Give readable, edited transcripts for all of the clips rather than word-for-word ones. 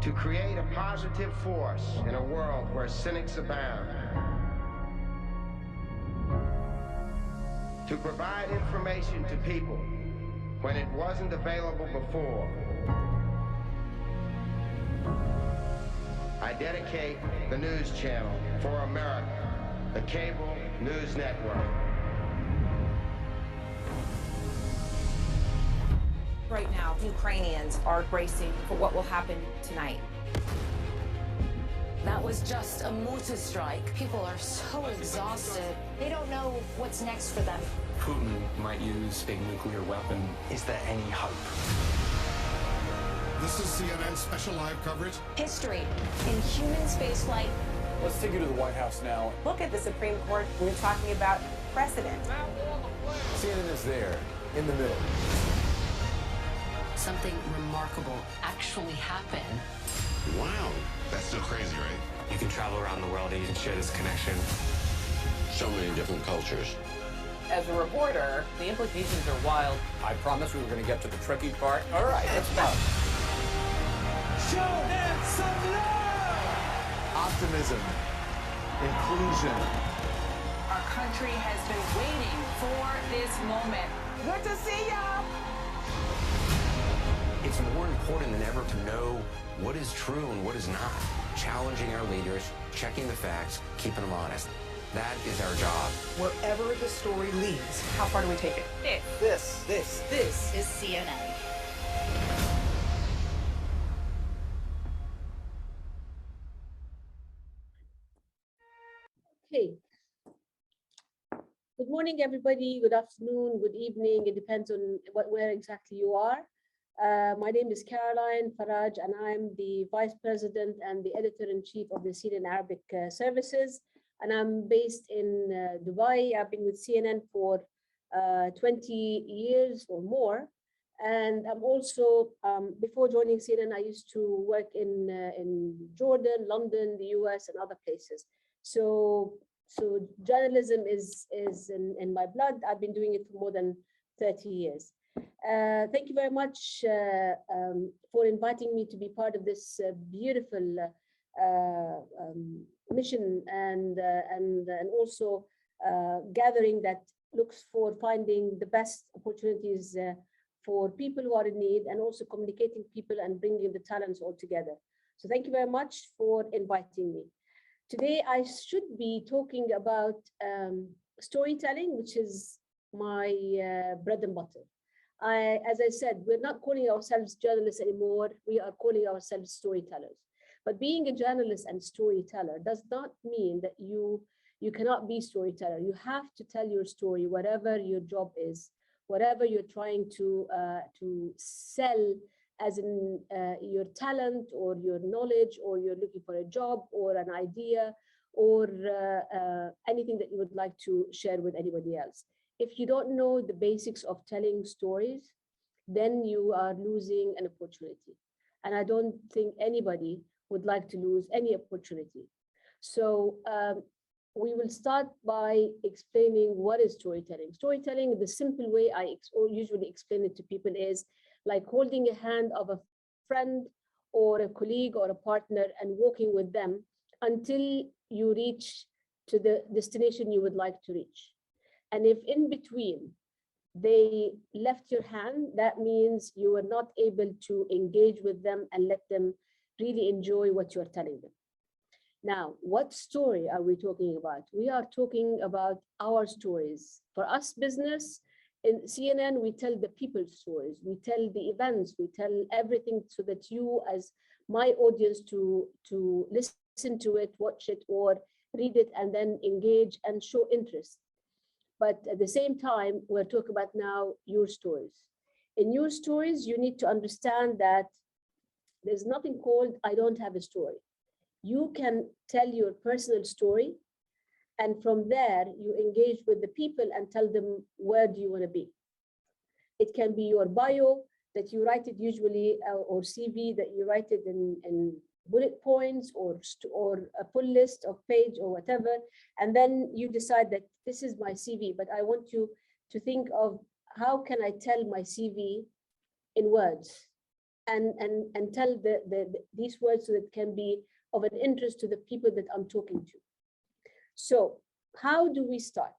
to create a positive force in a world where cynics abound, to provide information to people when it wasn't available before. I dedicate the news channel for America, the cable news network. Right now, Ukrainians are bracing for what will happen tonight. That was just a mortar strike. People are so exhausted. They don't know what's next for them. Putin might use a nuclear weapon. Is there any hope? This is CNN special live coverage. History in human spaceflight. Let's take you to the White House now. Look at the Supreme Court. We're talking about precedent. CNN is there, in the middle. Something remarkable actually happened. Wow, that's still crazy, right? You can travel around the world and you can share this connection. So many different cultures. As a reporter, the implications are wild. I promised we were going to get to the tricky part. All right, let's go. Show them some love! Optimism, inclusion. Our country has been waiting for this moment. Good to see y'all. It's more important than ever to know what is true and what is not. Challenging our leaders, checking the facts, keeping them honest. That is our job. Wherever the story leads, how far do we take it? This. This is CNN. Okay. Good morning, everybody. Good afternoon, good evening. It depends on where exactly you are. My name is Caroline Faraj, and I'm the Vice President and the Editor-in-Chief of the CNN Arabic Services. And I'm based in Dubai. I've been with CNN for 20 years or more. And I'm also, before joining CNN, I used to work in Jordan, London, the US, and other places. So journalism is in my blood. I've been doing it for more than 30 years. Thank you very much for inviting me to be part of this beautiful mission and also gathering that looks for finding the best opportunities for people who are in need, and also communicating people and bringing the talents all together. So thank you very much for inviting me. Today, I should be talking about storytelling, which is my bread and butter. As I said, we're not calling ourselves journalists anymore. We are calling ourselves storytellers. But being a journalist and storyteller does not mean that you cannot be storyteller. You have to tell your story, whatever your job is, whatever you're trying to sell, as in your talent or your knowledge, or you're looking for a job or an idea, or anything that you would like to share with anybody else. If you don't know the basics of telling stories, then you are losing an opportunity. And I don't think anybody would like to lose any opportunity. So we will start by explaining what is storytelling. Storytelling, the simple way I usually explain it to people, is like holding a hand of a friend or a colleague or a partner and walking with them until you reach to the destination you would like to reach. And if in between they left your hand, that means you were not able to engage with them and let them really enjoy what you're telling them. Now, what story are we talking about? We are talking about our stories. For us business, in CNN, we tell the people's stories. We tell the events, we tell everything so that you, as my audience, to listen to it, watch it, or read it, and then engage and show interest. But at the same time, we're talking about now your stories. In your stories, you need to understand that there's nothing called I don't have a story. You can tell your personal story, and from there, you engage with the people and tell them, where do you want to be? It can be your bio that you write it usually, or CV that you write it in bullet points, or a full list of page or whatever. And then you decide that this is my CV, but I want you to think of how can I tell my CV in words? and tell these words so that it can be of an interest to the people that I'm talking to. So how do we start?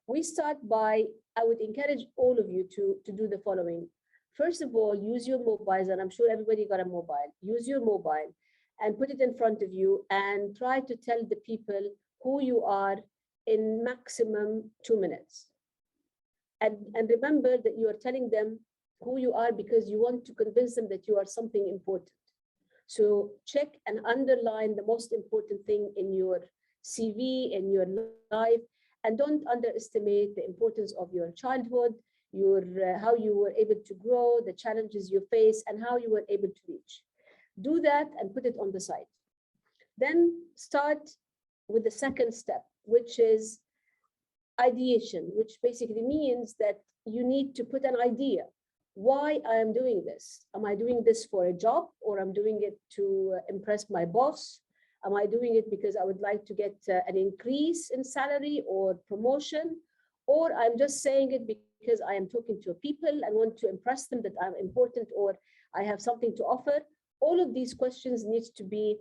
We start by, I would encourage all of you to do the following. First of all, use your mobiles, and I'm sure everybody got a mobile. Use your mobile and put it in front of you and try to tell the people who you are in maximum 2 minutes. And remember that you are telling them who you are because you want to convince them that you are something important. So check and underline the most important thing in your CV, in your life, and don't underestimate the importance of your childhood, your how you were able to grow, the challenges you face, and how you were able to reach. Do that and put it on the side. Then start with the second step, which is ideation, which basically means that you need to put an idea. Why I am doing this? Am I doing this for a job, or I'm doing it to impress my boss? Am I doing it because I would like to get an increase in salary or promotion? Or I'm just saying it because I am talking to people and want to impress them that I'm important or I have something to offer? All of these questions need to be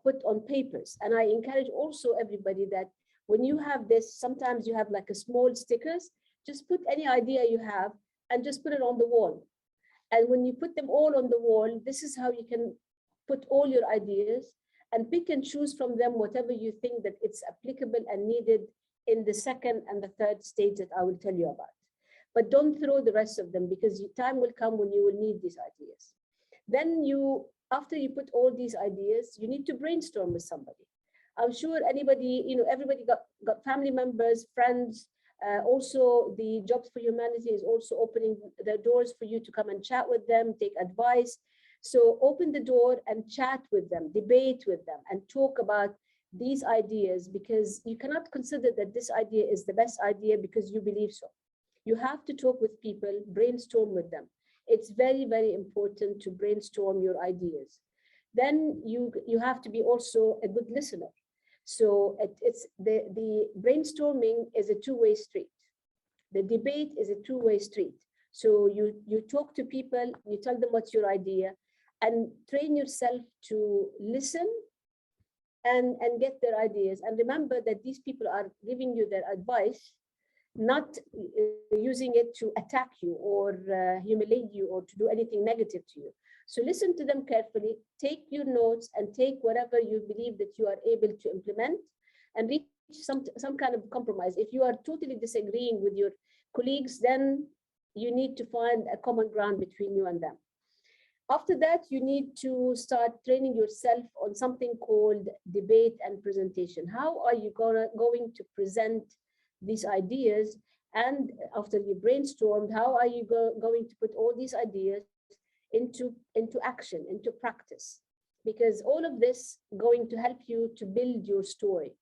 put on papers. And I encourage also everybody that when you have this, sometimes you have like a small stickers, just put any idea you have and just put it on the wall. And when you put them all on the wall, this is how you can put all your ideas and pick and choose from them whatever you think that it's applicable and needed in the second and the third stage that I will tell you about. But don't throw the rest of them, because time will come when you will need these ideas. Then after you put all these ideas, you need to brainstorm with somebody. I'm sure anybody, everybody got family members, friends. Also, the Jobs for Humanity is also opening their doors for you to come and chat with them, take advice. So open the door and chat with them, debate with them, and talk about these ideas, because you cannot consider that this idea is the best idea because you believe so. You have to talk with people, brainstorm with them. It's very, very important to brainstorm your ideas. Then you have to be also a good listener. So it's the brainstorming is a two-way street. The debate is a two-way street. So you talk to people, you tell them what's your idea, and train yourself to listen and get their ideas. And remember that these people are giving you their advice, not using it to attack you or humiliate you or to do anything negative to you. So listen to them carefully, take your notes and take whatever you believe that you are able to implement and reach some kind of compromise. If you are totally disagreeing with your colleagues, then you need to find a common ground between you and them. After that, you need to start training yourself on something called debate and presentation. How are you going to present these ideas? And after you brainstormed, how are you going to put all these ideas into action, into practice? Because all of this going to help you to build your story.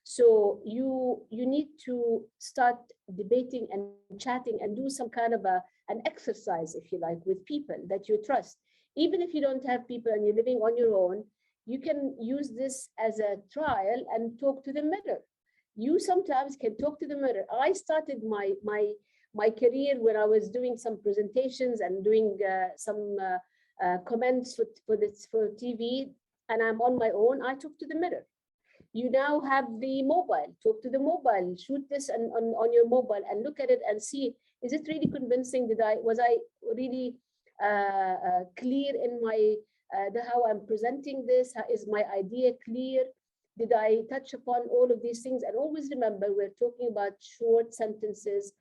So you need to start debating and chatting and do some kind of an exercise, if you like, with people that you trust. Even if you don't have people and you're living on your own, you can use this as a trial and talk to the mirror. You sometimes can talk to the mirror. I started my career when I was doing some presentations and doing some comments for TV, and I'm on my own. I talk to the mirror. You now have the mobile. Talk to the mobile. Shoot this on your mobile and look at it and see, is it really convincing? Was I really clear in my how I'm presenting this? Is my idea clear? Did I touch upon all of these things? And always remember, we're talking about short sentences.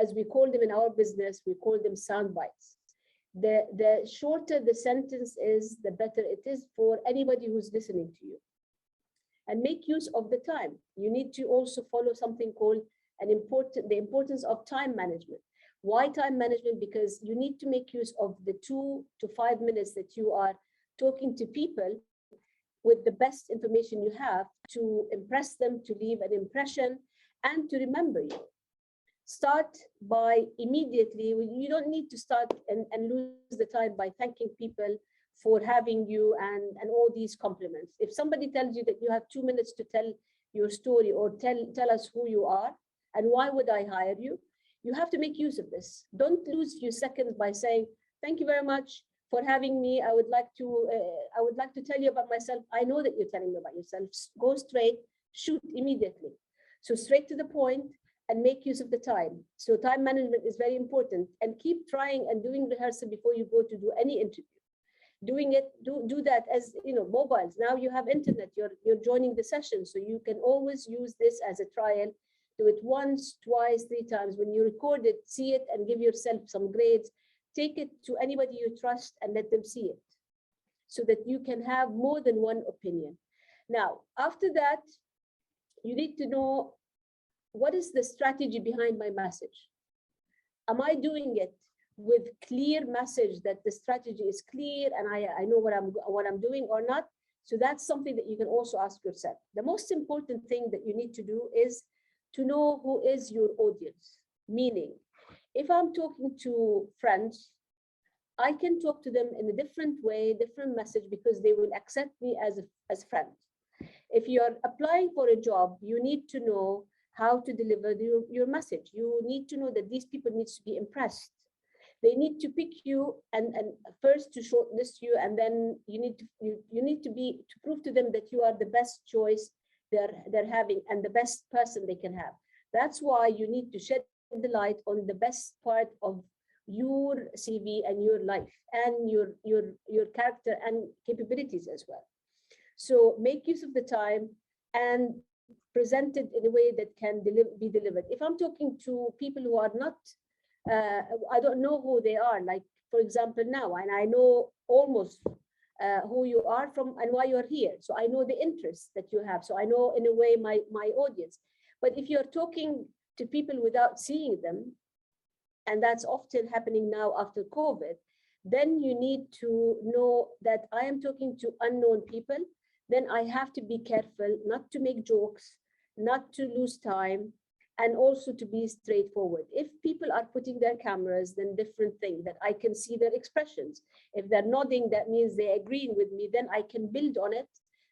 As we call them in our business, we call them sound bites. The shorter the sentence is, the better it is for anybody who's listening to you. And make use of the time. You need to also follow something called the importance of time management. Why time management? Because you need to make use of the 2 to 5 minutes that you are talking to people with the best information you have to impress them, to leave an impression, and to remember you. Start by immediately, you don't need to start and lose the time by thanking people for having you and all these compliments. If somebody tells you that you have 2 minutes to tell your story or tell us who you are and why would I hire you, you have to make use of this. Don't lose a few seconds by saying, thank you very much for having me. I would like to tell you about myself. I know that you're telling me about yourself. Go straight, shoot immediately. So straight to the point and make use of the time. So time management is very important, and keep trying and doing rehearsal before you go to do any interview. Do that. As you know, mobiles, now you have internet, you're joining the session, so you can always use this as a trial. Do it once, twice, 3 times. When you record it, see it and give yourself some grades. Take it to anybody you trust and let them see it, so that you can have more than one opinion. Now, after that, you need to know, what is the strategy behind my message? Am I doing it with clear message that the strategy is clear and I know what I'm doing or not? So that's something that you can also ask yourself. The most important thing that you need to do is to know who is your audience. Meaning, if I'm talking to friends, I can talk to them in a different way, different message, because they will accept me as friends. If you're applying for a job, you need to know how to deliver your message. You need to know that these people need to be impressed. They need to pick you and first to shortlist you, and then you need to prove to them that you are the best choice they're having and the best person they can have. That's why you need to shed the light on the best part of your CV and your life and your character and capabilities as well. So make use of the time and present it in a way that can be delivered. If I'm talking to people who are not, I don't know who they are, like for example now, and I know almost who you are from and why you're here. So I know the interests that you have. So I know in a way my audience. But if you're talking to people without seeing them, and that's often happening now after COVID, then you need to know that I am talking to unknown people. Then I have to be careful not to make jokes, not to lose time, and also to be straightforward. If people are putting their cameras, then different thing, that I can see their expressions. If they're nodding, that means they're agreeing with me, then I can build on it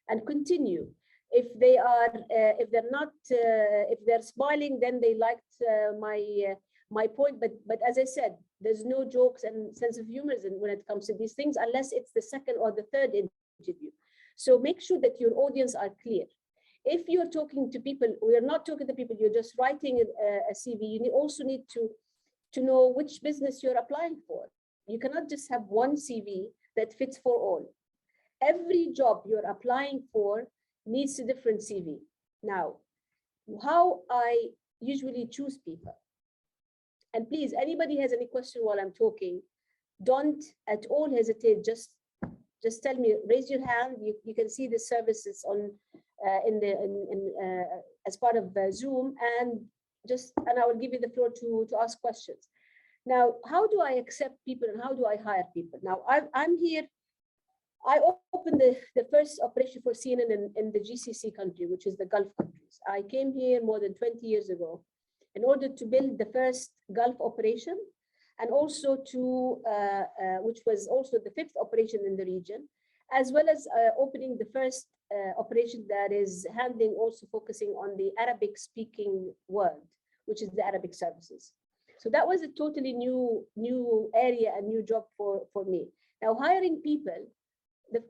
and continue. If they are, if they're not, if they're smiling, then they liked my point. But as I said, there's no jokes and sense of humor when it comes to these things, unless it's the second or the third interview. So make sure that your audience are clear. If you're talking to people, or you're not talking to people, you're just writing a CV, you also need to know which business you're applying for. You cannot just have one CV that fits for all. Every job you're applying for needs a different CV. Now, how I usually choose people, and please, anybody has any question while I'm talking, don't at all hesitate, just tell me, raise your hand. You can see the services on as part of Zoom, and I will give you the floor to ask questions. Now, how do I accept people and how do I hire people? Now, I'm here. I opened the first operation for CNN in the GCC country, which is the Gulf countries. I came here more than 20 years ago in order to build the first Gulf operation, and also which was also the 5th operation in the region, as well as opening the first operation that is handling, also focusing on the Arabic speaking world, which is the Arabic services. So that was a totally new area and new job for me. Now, hiring people,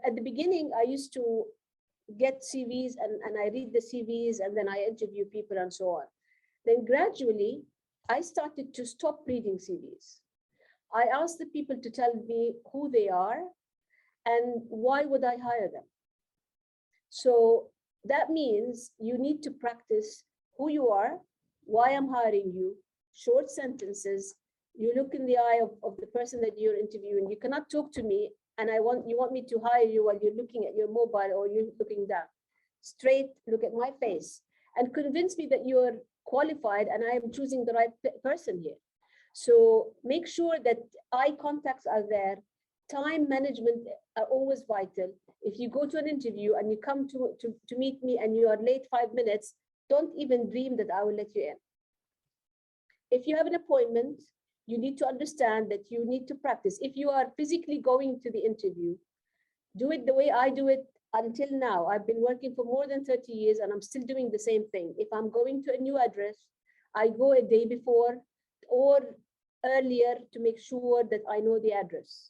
at the beginning, I used to get CVs and I read the CVs and then I interview people and so on. Then gradually, I started to stop reading CVs. I asked the people to tell me who they are and why would I hire them. So that means you need to practice who you are, why I'm hiring you, short sentences. You look in the eye of the person that you're interviewing. You cannot talk to me and you want me to hire you while you're looking at your mobile or you're looking down. Straight, look at my face and convince me that you're qualified and I am choosing the right person here. So make sure that eye contacts are there. Time management are always vital. If you go to an interview and you come to meet me and you are late 5 minutes, don't even dream that I will let you in. If you have an appointment, you need to understand that you need to practice. If you are physically going to the interview, do it the way I do it until now. I've been working for more than 30 years and I'm still doing the same thing. If I'm going to a new address, I go a day before or earlier to make sure that I know the address.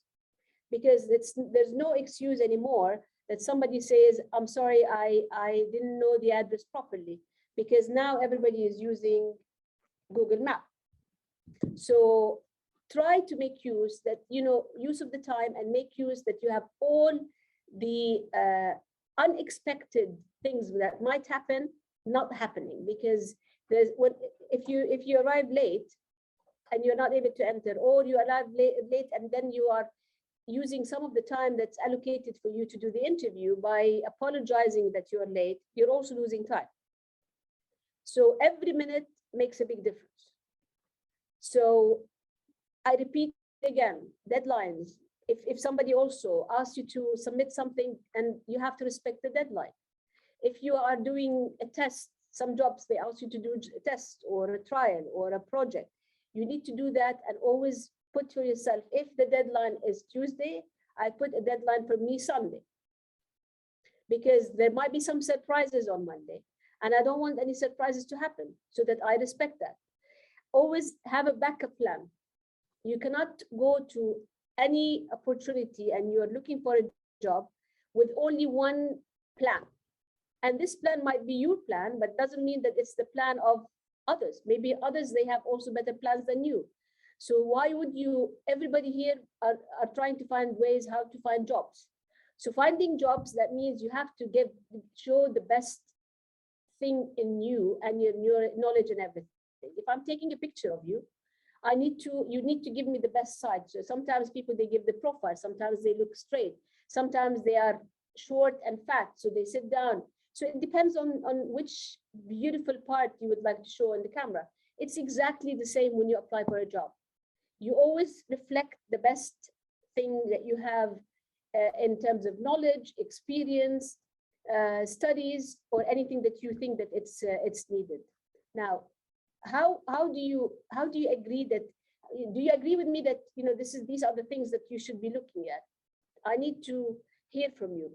because there's no excuse anymore that somebody says, I'm sorry, I didn't know the address properly, because now everybody is using Google Map. So try to make use that, use of the time, and make use that you have all the unexpected things that might happen not happening, because if you arrive late and you're not able to enter, or you arrive late and then you are using some of the time that's allocated for you to do the interview by apologizing that you're late, you're also losing time. So every minute makes a big difference. So I repeat again, deadlines. If somebody also asks you to submit something, and you have to respect the deadline. If you are doing a test, some jobs, they ask you to do a test or a trial or a project. You need to do that, and always put for yourself, if the deadline is Tuesday, I put a deadline for me Sunday, because there might be some surprises on Monday, and I don't want any surprises to happen, so that I respect that. Always have a backup plan. You cannot go to any opportunity and you're looking for a job with only one plan. And this plan might be your plan, but doesn't mean that it's the plan of others. Maybe others, they have also better plans than you. So why would you, everybody here are trying to find ways how to find jobs. So finding jobs, that means you have to show the best thing in you and your knowledge and everything. If I'm taking a picture of you, you need to give me the best side. So sometimes people, they give the profile, sometimes they look straight, sometimes they are short and fat, so they sit down. So it depends on which beautiful part you would like to show on the camera. It's exactly the same when you apply for a job. You always reflect the best thing that you have in terms of knowledge, experience, studies, or anything that you think that it's needed. Now, how do you agree that, do you agree with me that these are the things that you should be looking at? I need to hear from you.